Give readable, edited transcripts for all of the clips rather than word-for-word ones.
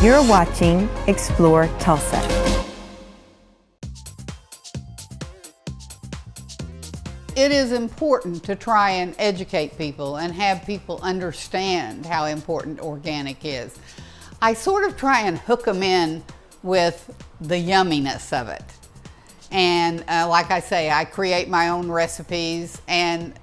You're watching Explore Tulsa. It is important to try and educate people and have people understand how important organic is. I sort of try and hook them in with the yumminess of it. And like I say, I create my own recipes, and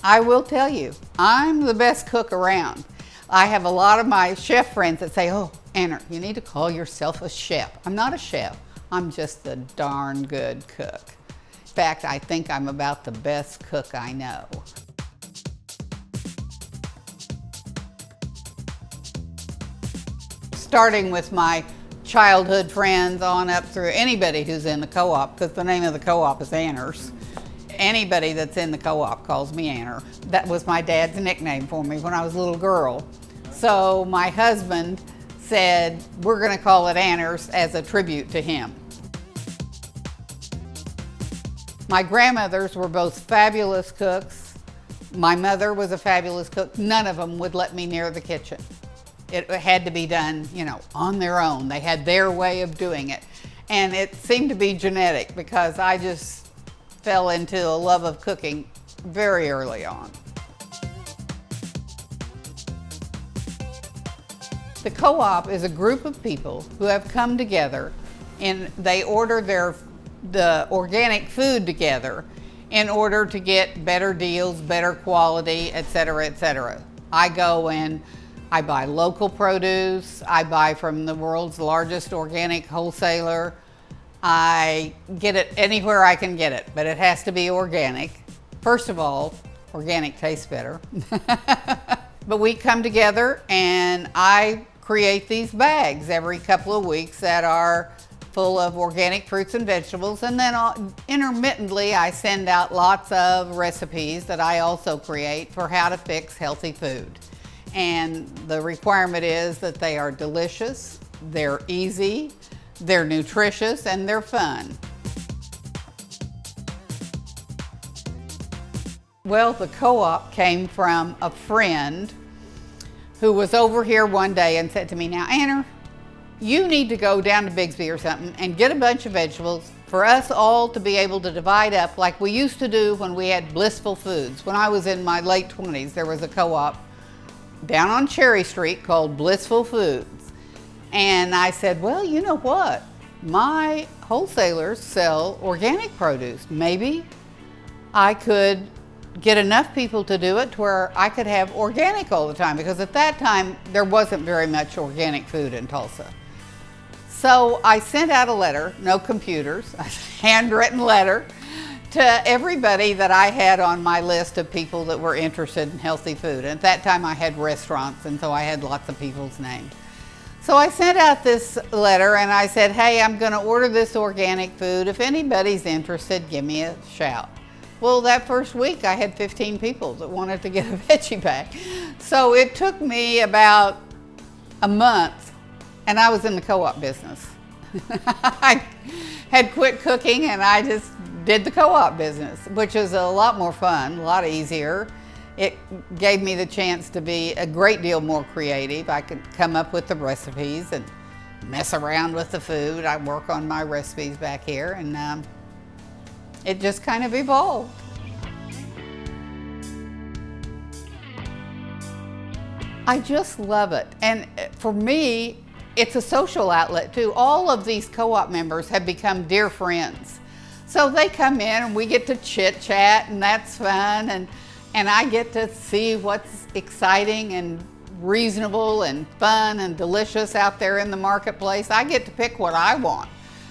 I will tell you, I'm the best cook around. I have a lot of my chef friends that say, oh, Anna, you need to call yourself a chef. I'm not a chef, I'm just a darn good cook. In fact, I think I'm about the best cook I know. Starting with my childhood friends on up through anybody who's in the co-op, because the name of the co-op is Anners. Anybody that's in the co-op calls me Anner. That was my dad's nickname for me when I was a little girl. So my husband said, we're going to call it Anners as a tribute to him. My grandmothers were both fabulous cooks. My mother was a fabulous cook. None of them would let me near the kitchen. It had to be done, you know, on their own. They had their way of doing it. And it seemed to be genetic because I just fell into a love of cooking very early on. The co-op is a group of people who have come together and they order the organic food together in order to get better deals, better quality, et cetera, et cetera. I go and I buy local produce. I buy from the world's largest organic wholesaler. I get it anywhere I can get it, but it has to be organic. First of all, organic tastes better. But we come together and I create these bags every couple of weeks that are full of organic fruits and vegetables, and then intermittently I send out lots of recipes that I also create for how to fix healthy food. And the requirement is that they are delicious, they're easy, they're nutritious, and they're fun. Well, the co-op came from a friend who was over here one day and said to me, now Anna, you need to go down to Bixby or something and get a bunch of vegetables for us all to be able to divide up like we used to do when we had Blissful Foods. When I was in my late 20s, there was a co-op down on Cherry Street called Blissful Foods. And I said, well, you know what? My wholesalers sell organic produce. Maybe I could get enough people to do it to where I could have organic all the time, because at that time there wasn't very much organic food in Tulsa. So I sent out a letter, no computers, a handwritten letter to everybody that I had on my list of people that were interested in healthy food. And at that time I had restaurants, and so I had lots of people's names. So I sent out this letter and I said, hey, I'm going to order this organic food. If anybody's interested, give me a shout. Well, that first week I had 15 people that wanted to get a veggie bag. So it took me about a month, and I was in the co-op business. I had quit cooking and I just did the co-op business, which is a lot more fun, a lot easier. It gave me the chance to be a great deal more creative. I could come up with the recipes and mess around with the food. I work on my recipes back here, and it just kind of evolved. I just love it. And for me, it's a social outlet too. All of these co-op members have become dear friends. So they come in and we get to chit chat, and that's fun. And I get to see what's exciting and reasonable and fun and delicious out there in the marketplace. I get to pick what I want.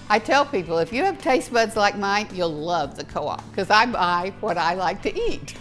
I tell people, if you have taste buds like mine, you'll love the co-op, because I buy what I like to eat.